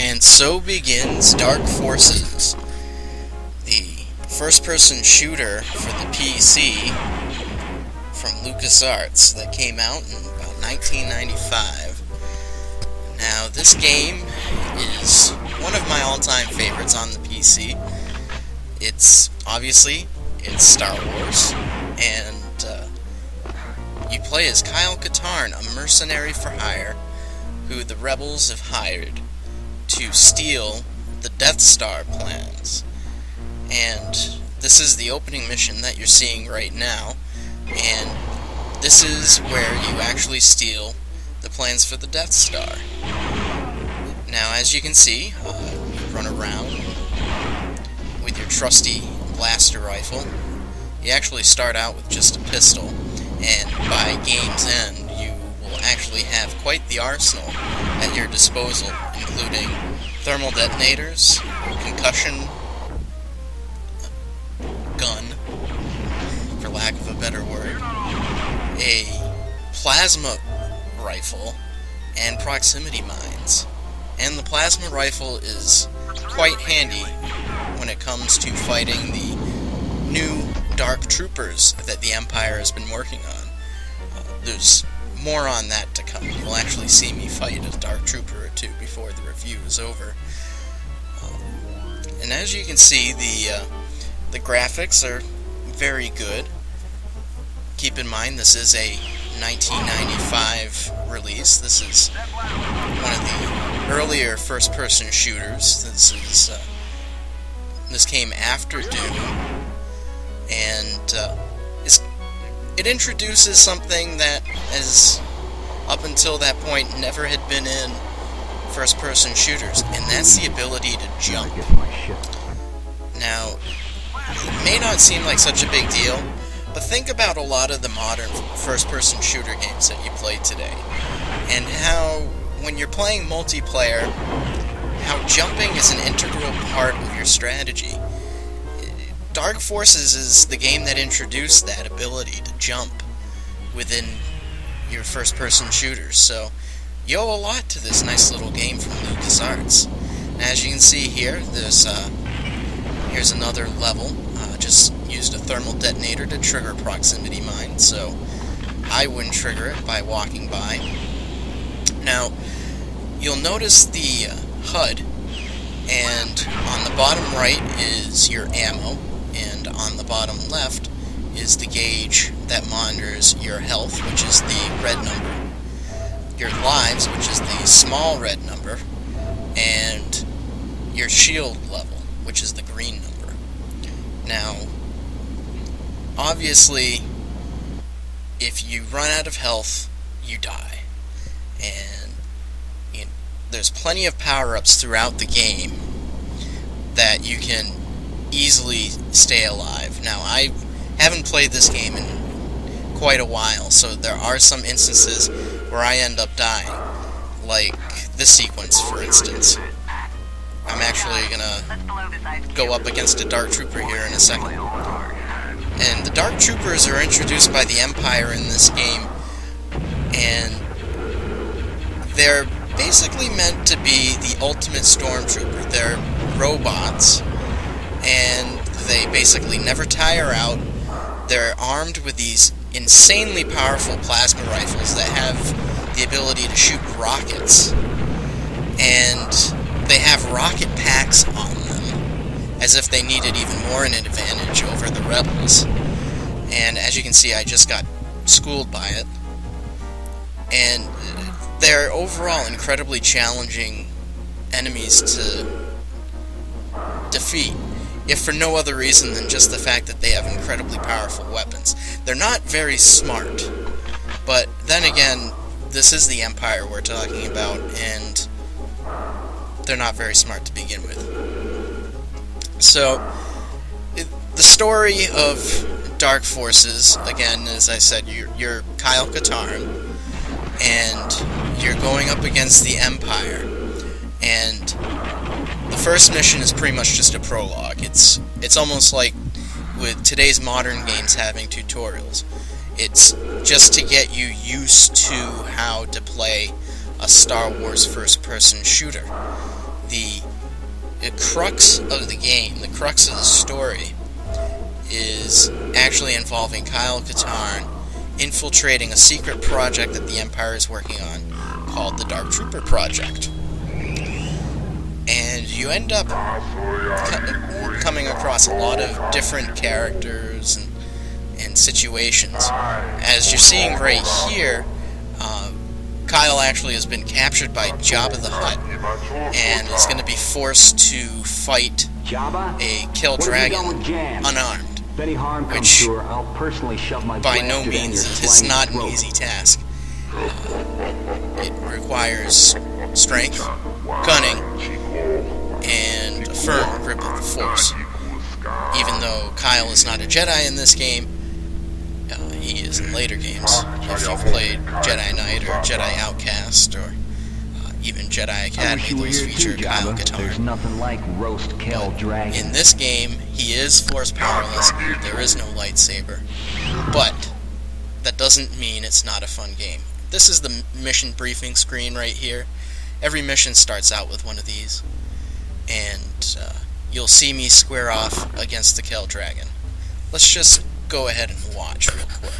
And so begins Dark Forces, the first-person shooter for the PC from LucasArts that came out in about 1995. Now, this game is one of my all-time favorites on the PC. It's Star Wars, and you play as Kyle Katarn, a mercenary for hire, who the rebels have hired to steal the Death Star plans. And this is the opening mission that you're seeing right now, and this is where you actually steal the plans for the Death Star. Now, as you can see, you run around with your trusty blaster rifle. You actually start out with just a pistol, and by game's end, you will actually have quite the arsenal at your disposal, including thermal detonators, concussion gun, for lack of a better word, a plasma rifle, and proximity mines. And the plasma rifle is quite handy when it comes to fighting the new Dark Troopers that the Empire has been working on. There's more on that to come. You'll actually see me fight a Dark Trooper or two before the review is over. And as you can see, the graphics are very good. Keep in mind, this is a 1995 release. This is one of the earlier first-person shooters. This came after Doom, and it introduces something that has, up until that point, never had been in first-person shooters, and that's the ability to jump. Now, it may not seem like such a big deal, but think about a lot of the modern first-person shooter games that you play today, and how, when you're playing multiplayer, how jumping is an integral part of your strategy. Dark Forces is the game that introduced that ability to jump within your first-person shooters, so you owe a lot to this nice little game from LucasArts. And as you can see here, here's another level. Just used a thermal detonator to trigger proximity mine, so I wouldn't trigger it by walking by. Now, you'll notice the HUD, and on the bottom right is your ammo, and on the bottom left is the gauge that monitors your health, which is the red number, your lives, which is the small red number, and your shield level, which is the green number. Now, obviously, if you run out of health, you die. And there's plenty of power-ups throughout the game that you can easily stay alive. Now, I haven't played this game in quite a while, so there are some instances where I end up dying. Like this sequence, for instance. I'm actually gonna go up against a Dark Trooper here in a second. And the Dark Troopers are introduced by the Empire in this game, and they're basically meant to be the ultimate stormtrooper. They're robots, and they basically never tire out. They're armed with these insanely powerful plasma rifles that have the ability to shoot rockets, and they have rocket packs on them, as if they needed even more an advantage over the rebels. And as you can see, I just got schooled by it. And they're overall incredibly challenging enemies to defeat, if for no other reason than just the fact that they have incredibly powerful weapons. They're not very smart, but then again, this is the Empire we're talking about, and they're not very smart to begin with. So, the story of Dark Forces, again, as I said, you're Kyle Katarn, and you're going up against the Empire, and the first mission is pretty much just a prologue. It's almost like with today's modern games having tutorials. It's just to get you used to how to play a Star Wars first-person shooter. The crux of the game, the crux of the story, is actually involving Kyle Katarn infiltrating a secret project that the Empire is working on called the Dark Trooper Project. And you end up coming across a lot of different characters and situations. As you're seeing right here, Kyle actually has been captured by Jabba the Hutt and is going to be forced to fight a Kill Dragon unarmed, which by no means is not an easy task. It requires strength, cunning, and a firm grip of the Force. Even though Kyle is not a Jedi in this game, he is in later games. If you've played Jedi Knight or Jedi Outcast or even Jedi Academy, those feature Kyle Katarn. In this game, he is Force powerless. There is no lightsaber. But that doesn't mean it's not a fun game. This is the mission briefing screen right here. Every mission starts out with one of these, and you'll see me square off against the Kill Dragon. Let's just go ahead and watch real quick.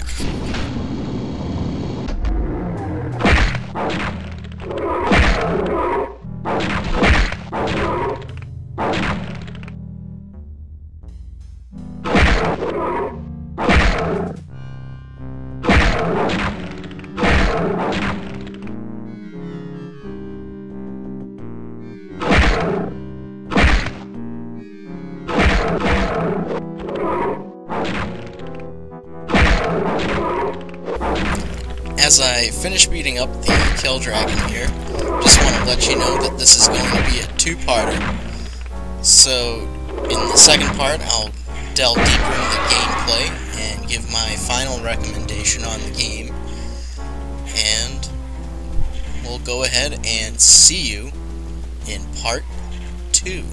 As I finish beating up the Kill Dragon here, just want to let you know that this is going to be a two-parter. So, in the second part, I'll delve deeper into the gameplay and give my final recommendation on the game. And we'll go ahead and see you in part 2.